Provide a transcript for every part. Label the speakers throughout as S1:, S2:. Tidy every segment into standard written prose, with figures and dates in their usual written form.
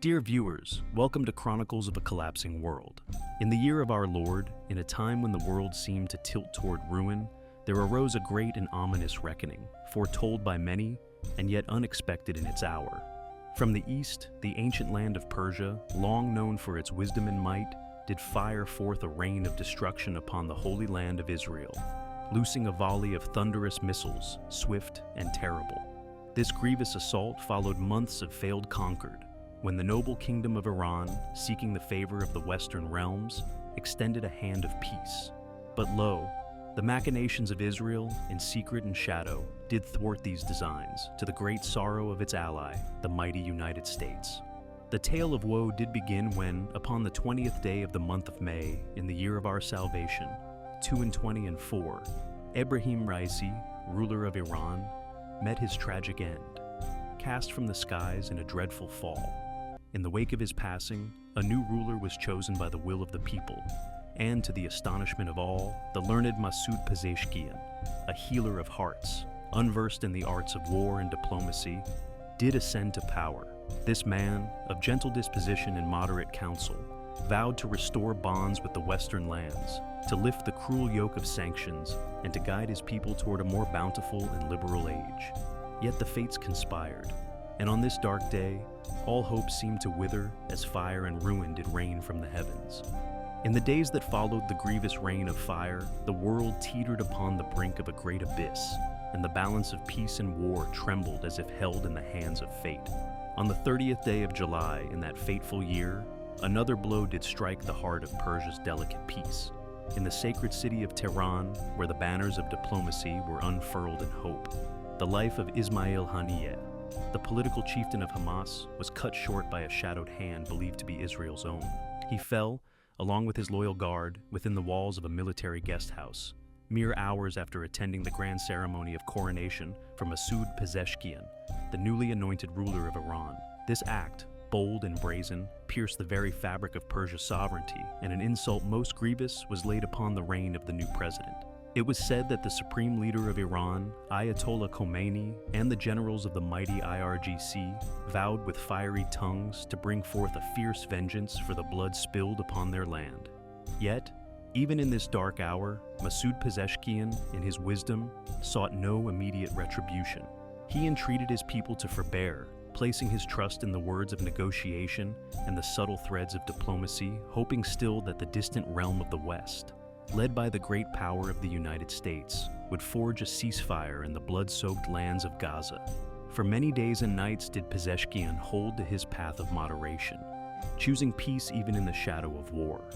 S1: Dear viewers, welcome to Chronicles of a Collapsing World. In the year of our Lord, in a time when the world seemed to tilt toward ruin, there arose a great and ominous reckoning, foretold by many, and yet unexpected in its hour. From the east, the ancient land of Persia, long known for its wisdom and might, did fire forth a rain of destruction upon the holy land of Israel, loosing a volley of thunderous missiles, swift and terrible. This grievous assault followed months of failed conquered, when the noble kingdom of Iran, seeking the favor of the Western realms, extended a hand of peace. But lo, the machinations of Israel, in secret and shadow, did thwart these designs, to the great sorrow of its ally, the mighty United States. The tale of woe did begin when, upon the 20th day of the month of May, in the year of our salvation, 22 and 4, Ebrahim Raisi, ruler of Iran, met his tragic end, cast from the skies in a dreadful fall. In the wake of his passing, a new ruler was chosen by the will of the people, and to the astonishment of all, the learned Masoud Pezeshkian, a healer of hearts, unversed in the arts of war and diplomacy, did ascend to power. This man, of gentle disposition and moderate counsel, vowed to restore bonds with the Western lands, to lift the cruel yoke of sanctions, and to guide his people toward a more bountiful and liberal age. Yet the fates conspired, and on this dark day, all hope seemed to wither as fire and ruin did rain from the heavens. In the days that followed the grievous rain of fire, the world teetered upon the brink of a great abyss, and the balance of peace and war trembled as if held in the hands of fate. On the 30th day of July in that fateful year, another blow did strike the heart of Persia's delicate peace. In the sacred city of Tehran, where the banners of diplomacy were unfurled in hope, the life of Ismail Haniyeh, the political chieftain of Hamas, was cut short by a shadowed hand believed to be Israel's own. He fell, along with his loyal guard, within the walls of a military guest house, mere hours after attending the grand ceremony of coronation for Masoud Pezeshkian, the newly anointed ruler of Iran. This act, bold and brazen, pierced the very fabric of Persia's sovereignty, and an insult most grievous was laid upon the reign of the new president. It was said that the supreme leader of Iran, Ayatollah Khomeini, and the generals of the mighty IRGC vowed with fiery tongues to bring forth a fierce vengeance for the blood spilled upon their land. Yet, even in this dark hour, Masoud Pezeshkian, in his wisdom, sought no immediate retribution. He entreated his people to forbear, placing his trust in the words of negotiation and the subtle threads of diplomacy, hoping still that the distant realm of the West, led by the great power of the United States, would forge a ceasefire in the blood-soaked lands of Gaza. For many days and nights did Pezeshkian hold to his path of moderation, choosing peace even in the shadow of war.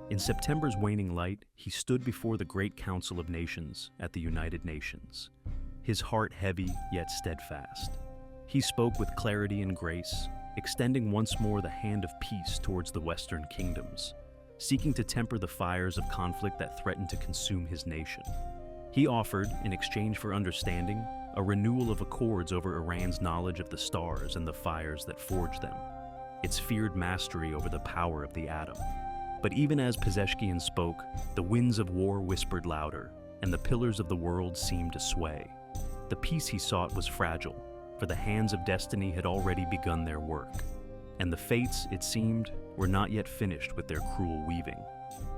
S1: In September's waning light, he stood before the Great Council of Nations at the United Nations, his heart heavy yet steadfast. He spoke with clarity and grace, extending once more the hand of peace towards the Western kingdoms, seeking to temper the fires of conflict that threatened to consume his nation. He offered, in exchange for understanding, a renewal of accords over Iran's knowledge of the stars and the fires that forged them, its feared mastery over the power of the atom. But even as Pezeshkian spoke, the winds of war whispered louder, and the pillars of the world seemed to sway. The peace he sought was fragile, for the hands of destiny had already begun their work, and the fates, it seemed, were not yet finished with their cruel weaving.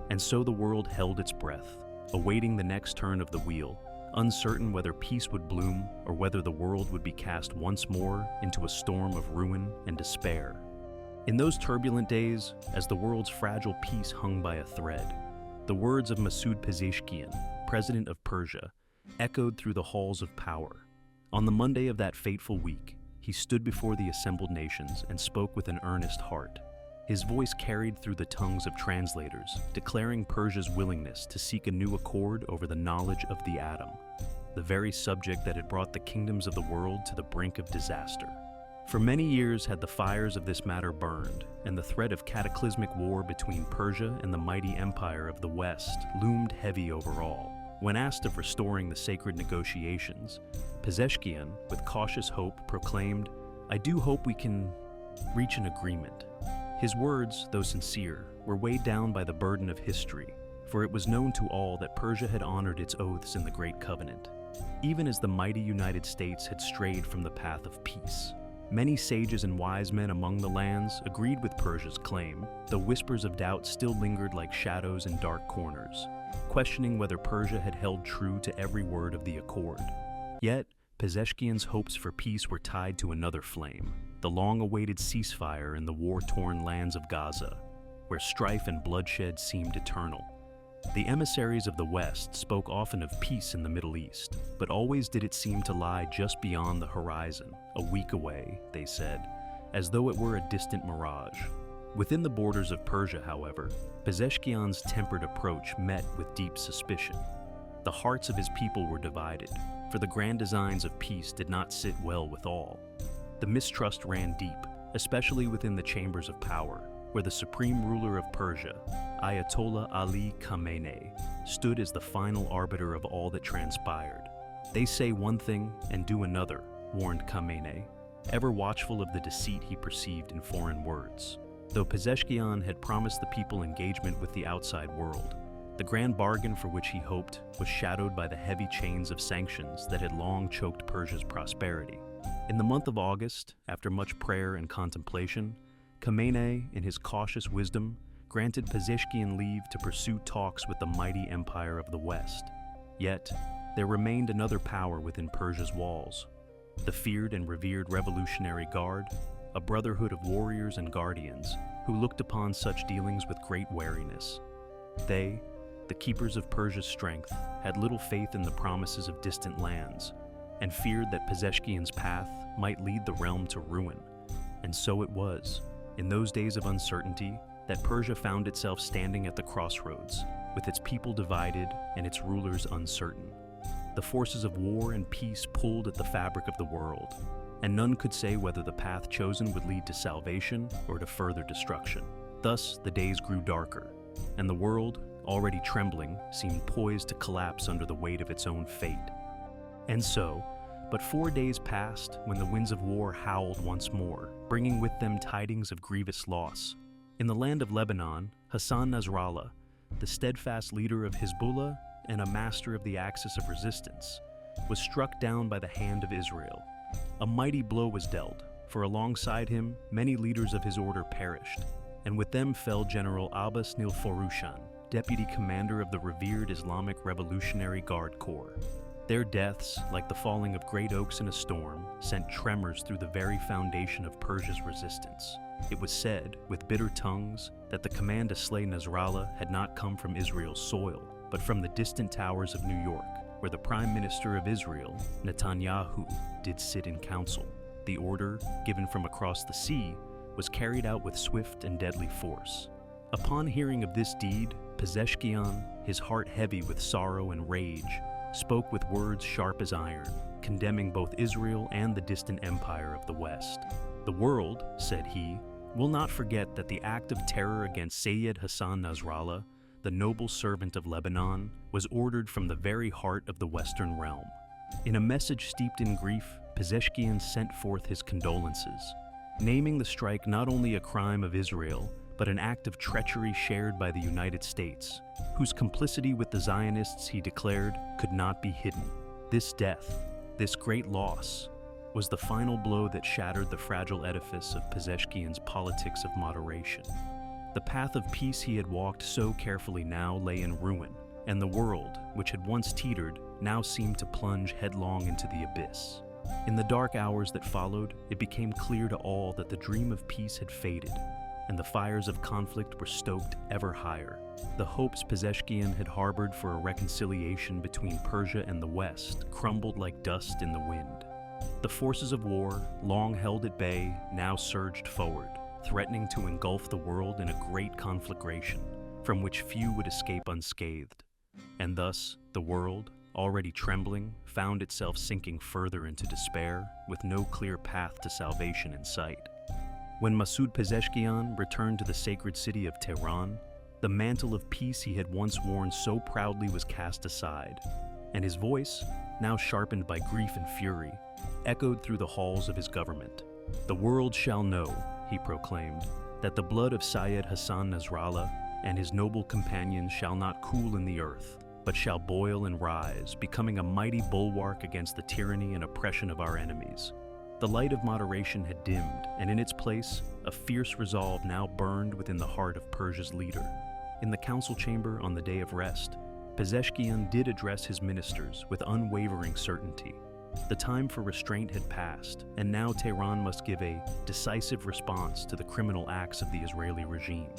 S1: And so the world held its breath, awaiting the next turn of the wheel, uncertain whether peace would bloom or whether the world would be cast once more into a storm of ruin and despair. In those turbulent days, as the world's fragile peace hung by a thread, the words of Masoud Pezeshkian, president of Persia, echoed through the halls of power. On the Monday of that fateful week, he stood before the assembled nations and spoke with an earnest heart. His voice carried through the tongues of translators, declaring Persia's willingness to seek a new accord over the knowledge of the atom, the very subject that had brought the kingdoms of the world to the brink of disaster. For many years had the fires of this matter burned, and the threat of cataclysmic war between Persia and the mighty empire of the West loomed heavy over all. When asked of restoring the sacred negotiations, Pezeshkian, with cautious hope, proclaimed, "I do hope we can reach an agreement." His words, though sincere, were weighed down by the burden of history, for it was known to all that Persia had honored its oaths in the Great Covenant, even as the mighty United States had strayed from the path of peace. Many sages and wise men among the lands agreed with Persia's claim, though whispers of doubt still lingered like shadows in dark corners, questioning whether Persia had held true to every word of the accord. Yet, Pezeshkian's hopes for peace were tied to another flame, the long-awaited ceasefire in the war-torn lands of Gaza, where strife and bloodshed seemed eternal. The emissaries of the West spoke often of peace in the Middle East, but always did it seem to lie just beyond the horizon, a week away, they said, as though it were a distant mirage. Within the borders of Persia, however, Pezeshkian's tempered approach met with deep suspicion. The hearts of his people were divided, for the grand designs of peace did not sit well with all. The mistrust ran deep, especially within the chambers of power, where the supreme ruler of Persia, Ayatollah Ali Khamenei, stood as the final arbiter of all that transpired. "They say one thing and do another," warned Khamenei, ever watchful of the deceit he perceived in foreign words. Though Pezeshkian had promised the people engagement with the outside world, the grand bargain for which he hoped was shadowed by the heavy chains of sanctions that had long choked Persia's prosperity. In the month of August, after much prayer and contemplation, Khamenei, in his cautious wisdom, granted Pezeshkian leave to pursue talks with the mighty empire of the West. Yet, there remained another power within Persia's walls, the feared and revered Revolutionary Guard, a brotherhood of warriors and guardians who looked upon such dealings with great wariness. They, the keepers of Persia's strength, had little faith in the promises of distant lands, and feared that Pezeshkian's path might lead the realm to ruin. And so it was, in those days of uncertainty, that Persia found itself standing at the crossroads, with its people divided and its rulers uncertain. The forces of war and peace pulled at the fabric of the world, and none could say whether the path chosen would lead to salvation or to further destruction. Thus, the days grew darker, and the world, already trembling, seemed poised to collapse under the weight of its own fate. And so, but 4 days passed when the winds of war howled once more, bringing with them tidings of grievous loss. In the land of Lebanon, Hassan Nasrallah, the steadfast leader of Hezbollah and a master of the axis of resistance, was struck down by the hand of Israel. A mighty blow was dealt, for alongside him many leaders of his order perished, and with them fell General Abbas Nilforushan, deputy commander of the revered Islamic Revolutionary Guard Corps. Their deaths, like the falling of great oaks in a storm, sent tremors through the very foundation of Persia's resistance. It was said, with bitter tongues, that the command to slay Nasrallah had not come from Israel's soil, but from the distant towers of New York, where the Prime Minister of Israel, Netanyahu, did sit in council. The order, given from across the sea, was carried out with swift and deadly force. Upon hearing of this deed, Pezeshkian, his heart heavy with sorrow and rage, spoke with words sharp as iron, condemning both Israel and the distant empire of the West. "The world," said he, "will not forget that the act of terror against Sayyid Hassan Nasrallah, the noble servant of Lebanon, was ordered from the very heart of the Western realm." In a message steeped in grief, Pezeshkian sent forth his condolences, naming the strike not only a crime of Israel, but an act of treachery shared by the United States, whose complicity with the Zionists, he declared, could not be hidden. This death, this great loss, was the final blow that shattered the fragile edifice of Pezeshkian's politics of moderation. The path of peace he had walked so carefully now lay in ruin, and the world, which had once teetered, now seemed to plunge headlong into the abyss. In the dark hours that followed, it became clear to all that the dream of peace had faded, and the fires of conflict were stoked ever higher. The hopes Pezeshkian had harbored for a reconciliation between Persia and the West crumbled like dust in the wind. The forces of war, long held at bay, now surged forward, threatening to engulf the world in a great conflagration, from which few would escape unscathed. And thus, the world, already trembling, found itself sinking further into despair, with no clear path to salvation in sight. When Masoud Pezeshkian returned to the sacred city of Tehran, the mantle of peace he had once worn so proudly was cast aside, and his voice, now sharpened by grief and fury, echoed through the halls of his government. "The world shall know," he proclaimed, "that the blood of Sayyid Hassan Nasrallah and his noble companions shall not cool in the earth, but shall boil and rise, becoming a mighty bulwark against the tyranny and oppression of our enemies. The light of moderation had dimmed, and in its place, a fierce resolve now burned within the heart of Persia's leader. In the council chamber on the day of rest, Pezeshkian did address his ministers with unwavering certainty. The time for restraint had passed, and now Tehran must give a decisive response to the criminal acts of the Israeli regime.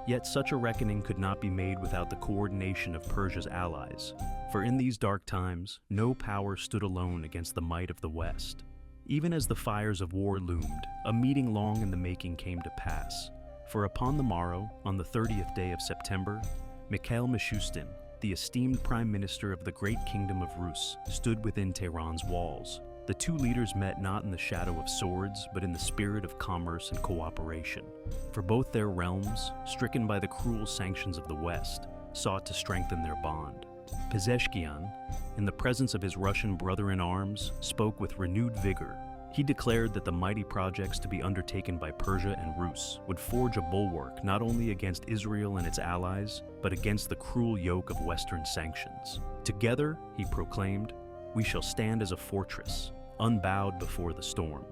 S1: Yet such a reckoning could not be made without the coordination of Persia's allies, for in these dark times, no power stood alone against the might of the West. Even as the fires of war loomed, a meeting long in the making came to pass, for upon the morrow, on the 30th day of September, Mikhail Mishustin, the esteemed prime minister of the great kingdom of Rus, stood within Tehran's walls. The two leaders met not in the shadow of swords, but in the spirit of commerce and cooperation. For both their realms, stricken by the cruel sanctions of the West, sought to strengthen their bond. Pezeshkian, in the presence of his Russian brother-in-arms, spoke with renewed vigor. He declared that the mighty projects to be undertaken by Persia and Rus would forge a bulwark not only against Israel and its allies, but against the cruel yoke of Western sanctions. Together, he proclaimed, we shall stand as a fortress, unbowed before the storm.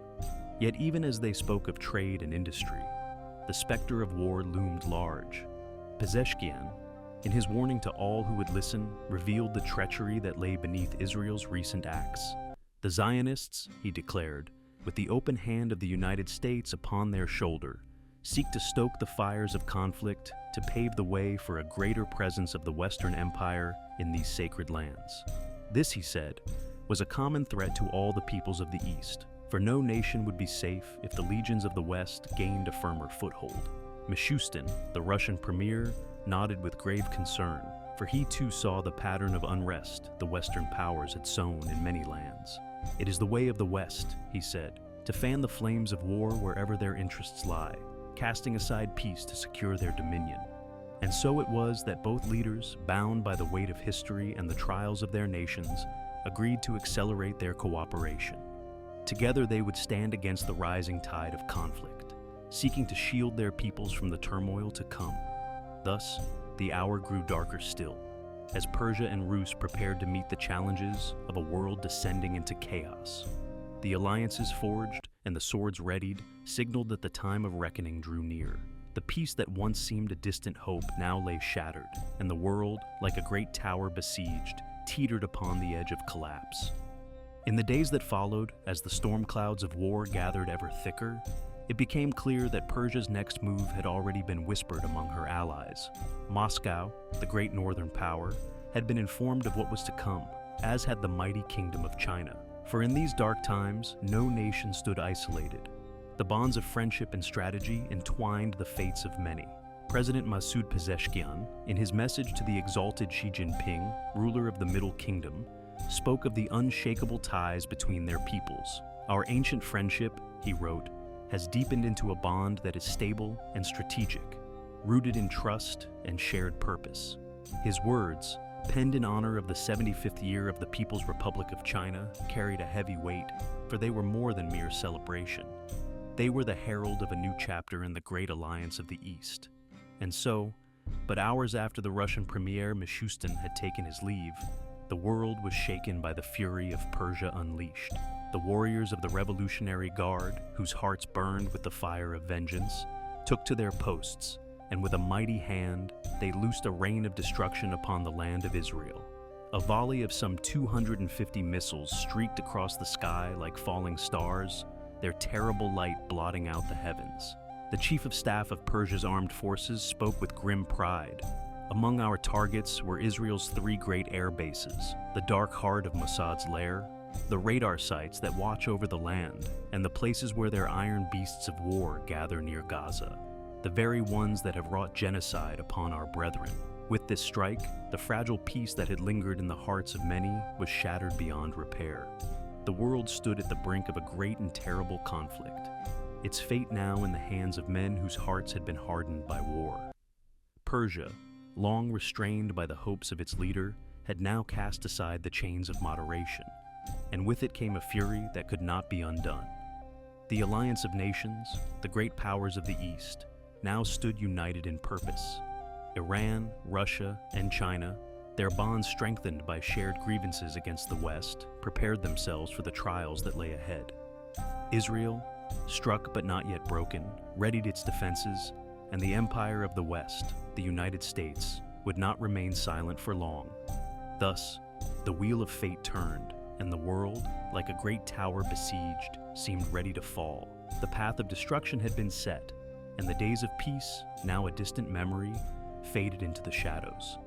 S1: Yet even as they spoke of trade and industry, the specter of war loomed large. Pezeshkian, in his warning to all who would listen, revealed the treachery that lay beneath Israel's recent acts. The Zionists, he declared, with the open hand of the United States upon their shoulder, seek to stoke the fires of conflict to pave the way for a greater presence of the Western Empire in these sacred lands. This, he said, was a common threat to all the peoples of the East, for no nation would be safe if the legions of the West gained a firmer foothold. Mishustin, the Russian premier, nodded with grave concern, for he too saw the pattern of unrest the Western powers had sown in many lands. It is the way of the West, he said, to fan the flames of war wherever their interests lie, casting aside peace to secure their dominion. And so it was that both leaders, bound by the weight of history and the trials of their nations, agreed to accelerate their cooperation. Together they would stand against the rising tide of conflict, seeking to shield their peoples from the turmoil to come. Thus, the hour grew darker still, as Persia and Rus prepared to meet the challenges of a world descending into chaos. The alliances forged and the swords readied signaled that the time of reckoning drew near. The peace that once seemed a distant hope now lay shattered, and the world, like a great tower besieged, teetered upon the edge of collapse. In the days that followed, as the storm clouds of war gathered ever thicker, it became clear that Persia's next move had already been whispered among her allies. Moscow, the great northern power, had been informed of what was to come, as had the mighty kingdom of China. For in these dark times, no nation stood isolated. The bonds of friendship and strategy entwined the fates of many. President Masoud Pezeshkian, in his message to the exalted Xi Jinping, ruler of the Middle Kingdom, spoke of the unshakable ties between their peoples. Our ancient friendship, he wrote, has deepened into a bond that is stable and strategic, rooted in trust and shared purpose. His words, penned in honor of the 75th year of the People's Republic of China, carried a heavy weight, for they were more than mere celebration. They were the herald of a new chapter in the great alliance of the East. And so, but hours after the Russian Premier Mishustin had taken his leave, the world was shaken by the fury of Persia unleashed. The warriors of the Revolutionary Guard, whose hearts burned with the fire of vengeance, took to their posts, and with a mighty hand, they loosed a rain of destruction upon the land of Israel. A volley of some 250 missiles streaked across the sky like falling stars, their terrible light blotting out the heavens. The Chief of Staff of Persia's armed forces spoke with grim pride. Among our targets were Israel's 3 great air bases, the dark heart of Mossad's lair, the radar sites that watch over the land, and the places where their iron beasts of war gather near Gaza, the very ones that have wrought genocide upon our brethren. With this strike, the fragile peace that had lingered in the hearts of many was shattered beyond repair. The world stood at the brink of a great and terrible conflict, its fate now in the hands of men whose hearts had been hardened by war. Persia, long restrained by the hopes of its leader, had now cast aside the chains of moderation, and with it came a fury that could not be undone. The alliance of nations, the great powers of the East, now stood united in purpose. Iran, Russia, and China, their bonds strengthened by shared grievances against the West, prepared themselves for the trials that lay ahead. Israel, struck but not yet broken, readied its defenses, and the empire of the West, the United States, would not remain silent for long. Thus, the wheel of fate turned, and the world, like a great tower besieged, seemed ready to fall. The path of destruction had been set, and the days of peace, now a distant memory, faded into the shadows.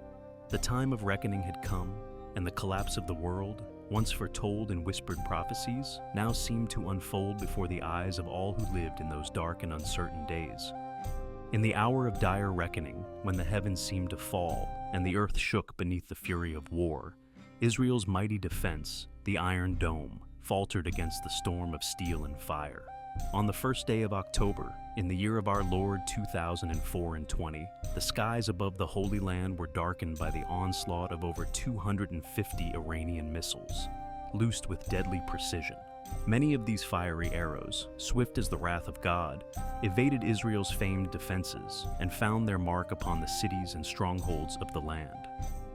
S1: The time of reckoning had come, and the collapse of the world, once foretold in whispered prophecies, now seemed to unfold before the eyes of all who lived in those dark and uncertain days. In the hour of dire reckoning, when the heavens seemed to fall and the earth shook beneath the fury of war, Israel's mighty defense, the Iron Dome, faltered against the storm of steel and fire. On the first day of October, in the year of our Lord 2004 and 20, the skies above the Holy Land were darkened by the onslaught of over 250 Iranian missiles, loosed with deadly precision. Many of these fiery arrows, swift as the wrath of God, evaded Israel's famed defenses and found their mark upon the cities and strongholds of the land.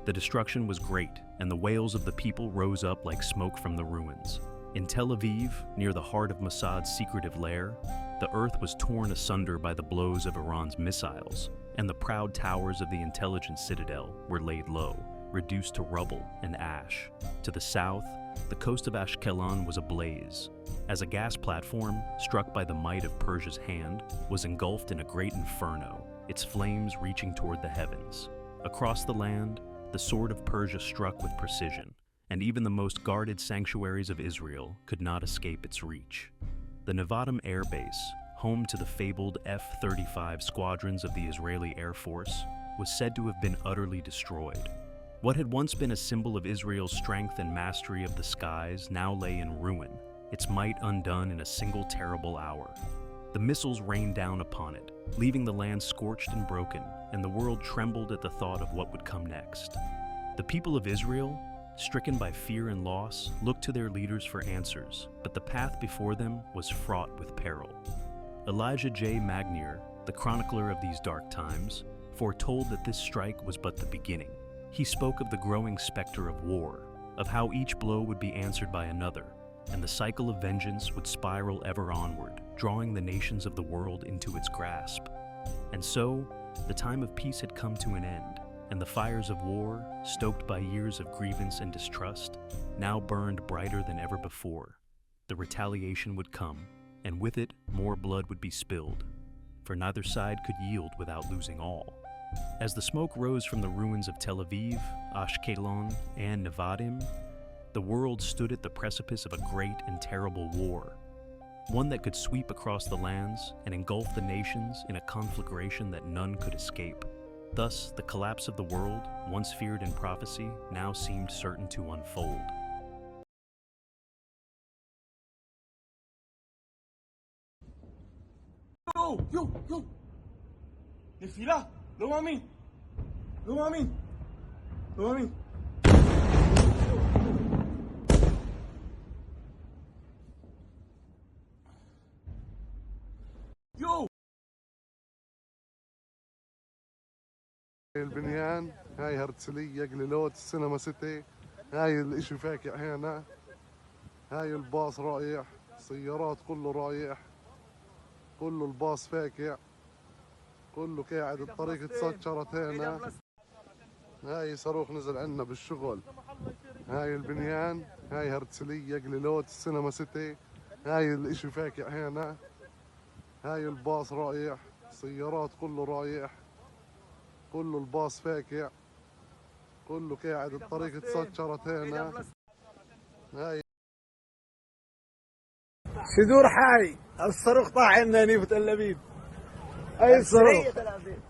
S1: The destruction was great, and the wails of the people rose up like smoke from the ruins. In Tel Aviv, near the heart of Mossad's secretive lair, the earth was torn asunder by the blows of Iran's missiles, and the proud towers of the intelligence citadel were laid low, reduced to rubble and ash. To the south, the coast of Ashkelon was ablaze, as a gas platform, struck by the might of Persia's hand, was engulfed in a great inferno, its flames reaching toward the heavens. Across the land, the sword of Persia struck with precision, and even the most guarded sanctuaries of Israel could not escape its reach. The Nevatim Air Base, home to the fabled F-35 squadrons of the Israeli Air Force, was said to have been utterly destroyed. What had once been a symbol of Israel's strength and mastery of the skies now lay in ruin, its might undone in a single terrible hour. The missiles rained down upon it, leaving the land scorched and broken, and the world trembled at the thought of what would come next. The people of Israel, stricken by fear and loss, looked to their leaders for answers, but the path before them was fraught with peril. Elijah J. Magnier, the chronicler of these dark times, foretold that this strike was but the beginning. He spoke of the growing specter of war, of how each blow would be answered by another, and the cycle of vengeance would spiral ever onward, drawing the nations of the world into its grasp. And so, the time of peace had come to an end, and the fires of war, stoked by years of grievance and distrust, now burned brighter than ever before. The retaliation would come, and with it, more blood would be spilled, for neither side could yield without losing all. As the smoke rose from the ruins of Tel Aviv, Ashkelon, and Nevatim, the world stood at the precipice of a great and terrible war, one that could sweep across the lands and engulf the nations in a conflagration that none could escape. Thus, the collapse of the world, once feared in prophecy, now seemed certain to unfold.
S2: Yo! Nefila! לא מאמין! לא מאמין! לא מאמין! يو!
S3: البنيان هاي هرتسلية قليلوت السينما سيتي هاي الاشي فاكع هنا هاي الباص رايح سيارات كله رايح كله الباص فاكع كله قاعد الطريق اتسكرت هنا هاي صاروخ نزل عنا بالشغل هاي البنيان هاي هرتسلية قليلوت السينما سيتي هاي الاشي فاكع هنا هاي الباص رايح سيارات كله رايح كله الباص فاكع كله قاعد الطريق اتسكرت هنا هاي
S4: شدور حي الصاروخ طاح عندنا هني في تل ابيب اي صاروخ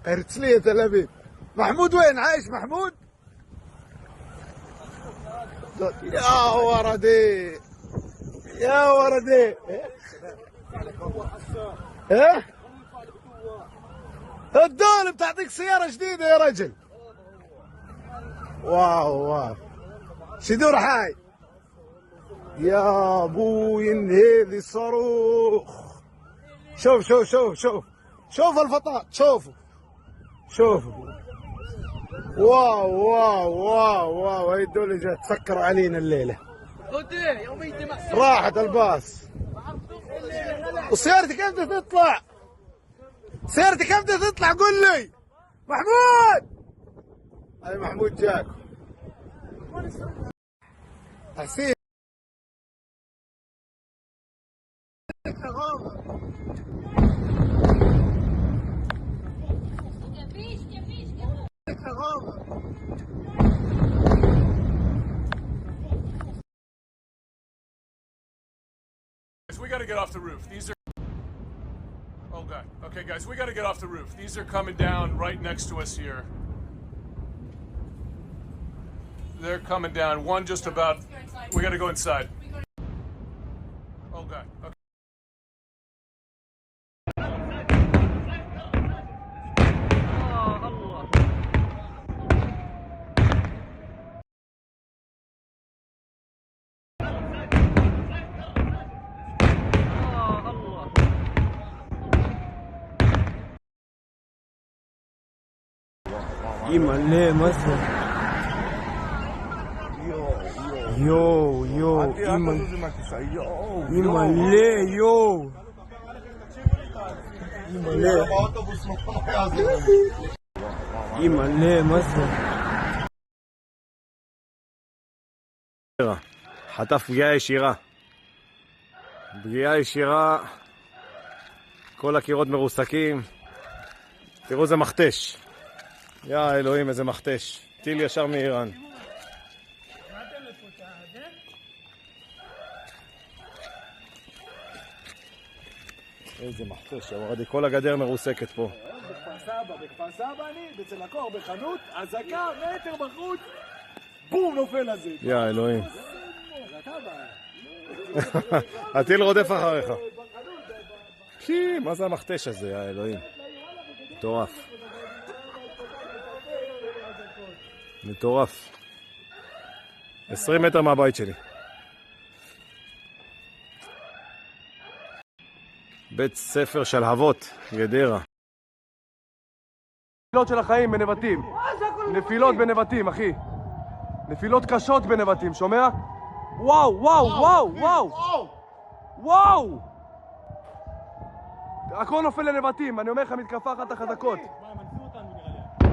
S4: ارسلية تل ابيب محمود وين عايش محمود يا وردي يا وردي ايه الدولة بتعطيك سيارة جديدة يا رجل واو شدور حي يا ابوي هذي صاروخ شوف الفطاط شوفوا واو هاي الدولة جات تسكر علينا الليلة راحت الباص وسيارتي كيف بدها تطلع؟ سيارتي كيف بدها تطلع قول لي محمود. هاي محمود جاك حسين.
S2: We gotta get off the roof. These are... Oh god. Okay guys, we gotta get off the roof. These are coming down right next to us here. They're coming down. One just about... We gotta go inside. Oh god. Okay.
S5: يملي مصر يو يملي يو يملي مصر. חטף פגיעה ישירה. פגיעה ישירה. כל הקירות מרוסקים. תראו זה מכתש. יא אלוהים איזה מכתש. טיל ישר מאיראן. איזה מכתש, יורדי, כל הגדר מרוסקת פה.
S4: בכפר סבא אני, אצל הקור בחנות, אזעקה, מטר בחוץ, בום נופל הזה.
S5: יא אלוהים. הטיל רודף אחריך. מה זה המכתש הזה, יא אלוהים. מטורף. מטורף. 20 מטר מהבית שלי. בית ספר של הוות, גדרה.
S6: נפילות של החיים בנבטים. נפילות בנבטים, אחי. נפילות קשות בנבטים, שומע? וואו, וואו, וואו, וואו. וואו! הכל נופל לנבטים, אני אומר לך, מתקפה אחת החזקות.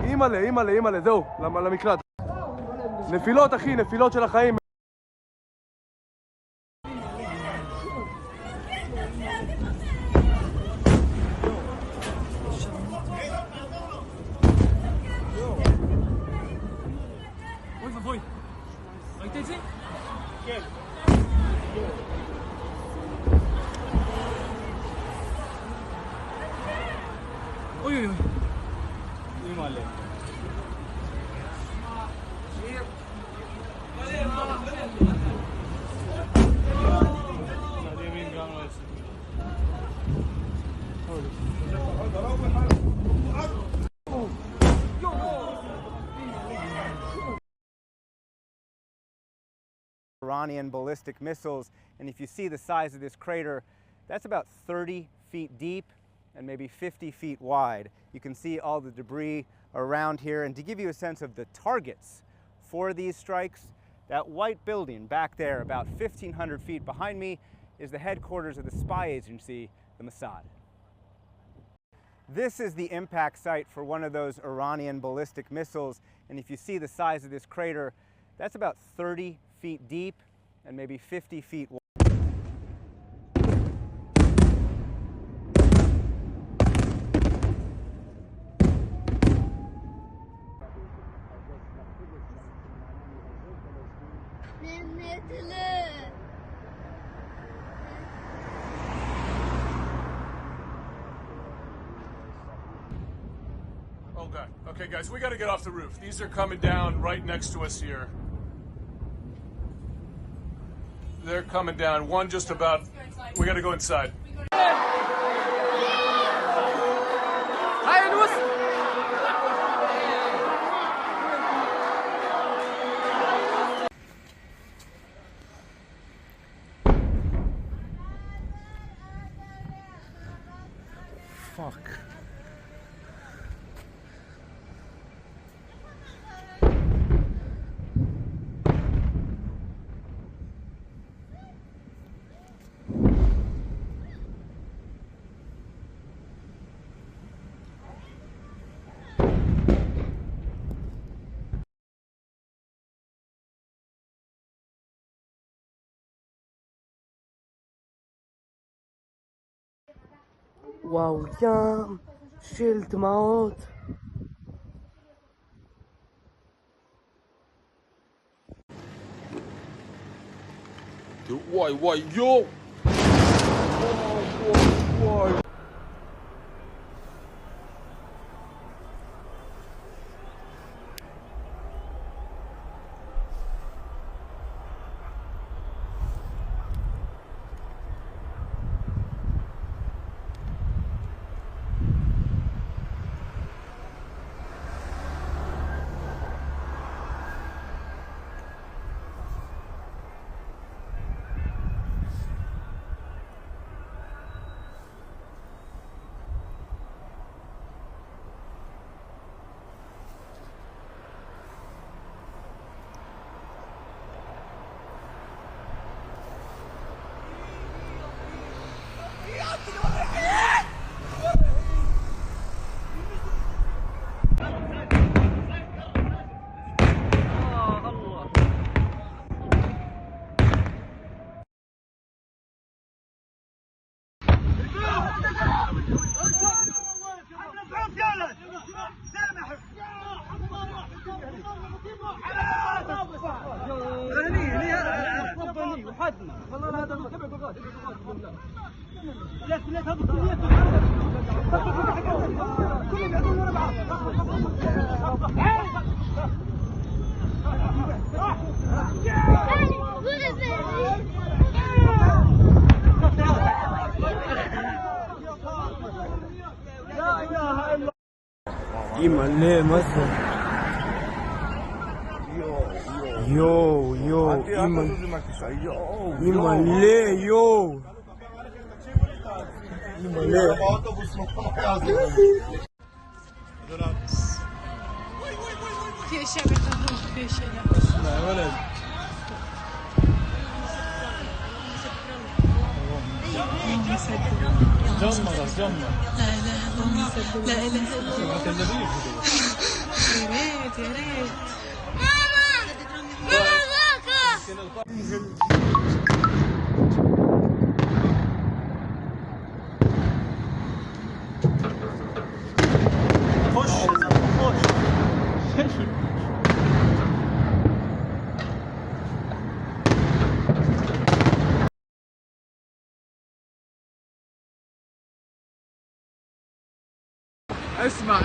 S6: אימאלה, אימאלה, אימאלה, זהו, למקלט. נפילות, אחי, נפילות של החיים.
S7: אוי ובוי, ראית את זה? כן. אוי אוי אוי. אימאלה.
S8: Iranian ballistic missiles, and if you see the size of this crater, that's about 30 feet deep and maybe 50 feet wide. You can see all the debris around here, and to give you a sense of the targets for these strikes, that white building back there about 1,500 feet behind me is the headquarters of the spy agency, the Mossad. This is the impact site for one of those Iranian ballistic missiles, and if you see the size of this crater, that's about 30 feet deep and maybe 50 feet wide.
S2: Oh god. Okay guys, we gotta get off the roof. These are coming down right next to us here. They're coming down. One just about... We gotta go inside.
S5: Fuck.
S9: واو يام شيل دموات.
S10: Why, yo! Why?
S11: يملي مثلا يو يملي يو يملي
S12: في اشياء بيعملوها في اشياء لا
S11: يا ولد جمر
S12: لا اله لا اله الا الله يا ريت يا ريت
S6: اسمع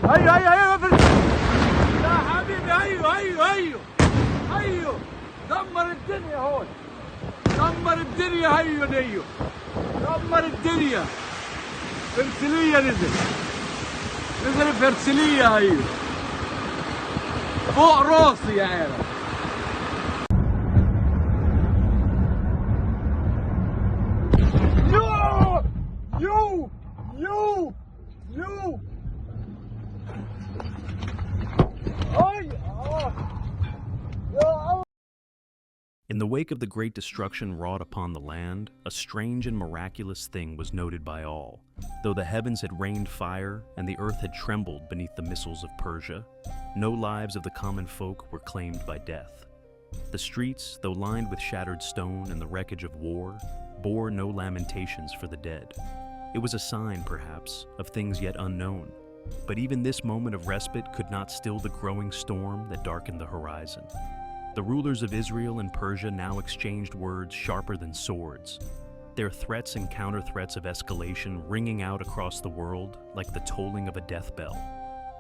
S6: هيا يا حبيبي هيو دمر الدنيا هون دمر الدنيا هيو دمر الدنيا فرسلية نزل فرسلية هيو فوق راسي يا عيال You!
S1: In the wake of the great destruction wrought upon the land, a strange and miraculous thing was noted by all. Though the heavens had rained fire and the earth had trembled beneath the missiles of Persia, no lives of the common folk were claimed by death. The streets, though lined with shattered stone and the wreckage of war, bore no lamentations for the dead. It was a sign, perhaps, of things yet unknown. But even this moment of respite could not still the growing storm that darkened the horizon. The rulers of Israel and Persia now exchanged words sharper than swords, their threats and counter-threats of escalation ringing out across the world like the tolling of a death bell.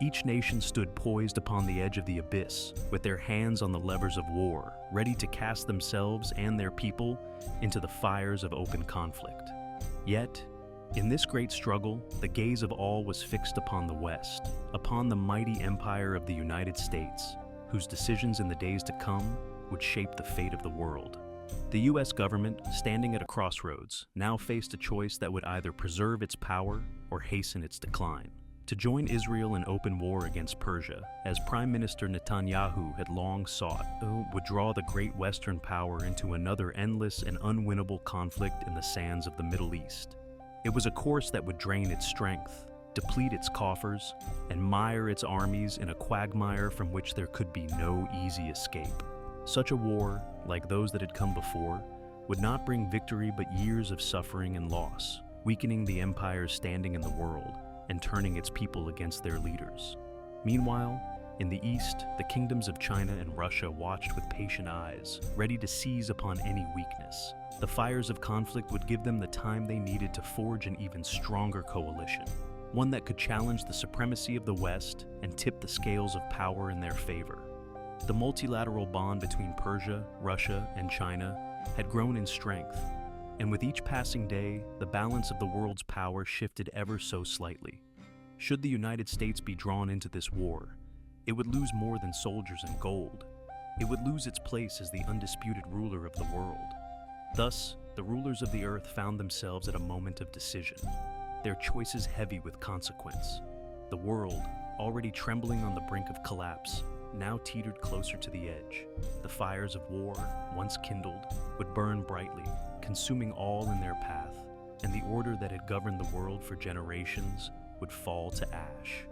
S1: Each nation stood poised upon the edge of the abyss, with their hands on the levers of war, ready to cast themselves and their people into the fires of open conflict. Yet, in this great struggle, the gaze of all was fixed upon the West, upon the mighty empire of the United States, whose decisions in the days to come would shape the fate of the world. The U.S. government, standing at a crossroads, now faced a choice that would either preserve its power or hasten its decline. To join Israel in open war against Persia, as Prime Minister Netanyahu had long sought, would draw the great Western power into another endless and unwinnable conflict in the sands of the Middle East. It was a course that would drain its strength, deplete its coffers, and mire its armies in a quagmire from which there could be no easy escape. Such a war, like those that had come before, would not bring victory but years of suffering and loss, weakening the empire's standing in the world and turning its people against their leaders. Meanwhile, in the east, the kingdoms of China and Russia watched with patient eyes, ready to seize upon any weakness. The fires of conflict would give them the time they needed to forge an even stronger coalition, one that could challenge the supremacy of the West and tip the scales of power in their favor. The multilateral bond between Persia, Russia, and China had grown in strength, and with each passing day, the balance of the world's power shifted ever so slightly. Should the United States be drawn into this war, it would lose more than soldiers and gold. It would lose its place as the undisputed ruler of the world. Thus, the rulers of the earth found themselves at a moment of decision, their choices heavy with consequence. The world, already trembling on the brink of collapse, now teetered closer to the edge. The fires of war, once kindled, would burn brightly, consuming all in their path, and the order that had governed the world for generations would fall to ash.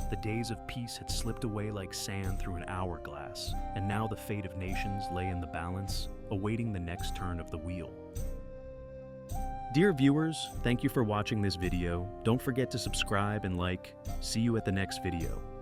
S1: The days of peace had slipped away like sand through an hourglass, and now the fate of nations lay in the balance, awaiting the next turn of the wheel. Dear viewers, thank you for watching this video. Don't forget to subscribe and like. See you at the next video.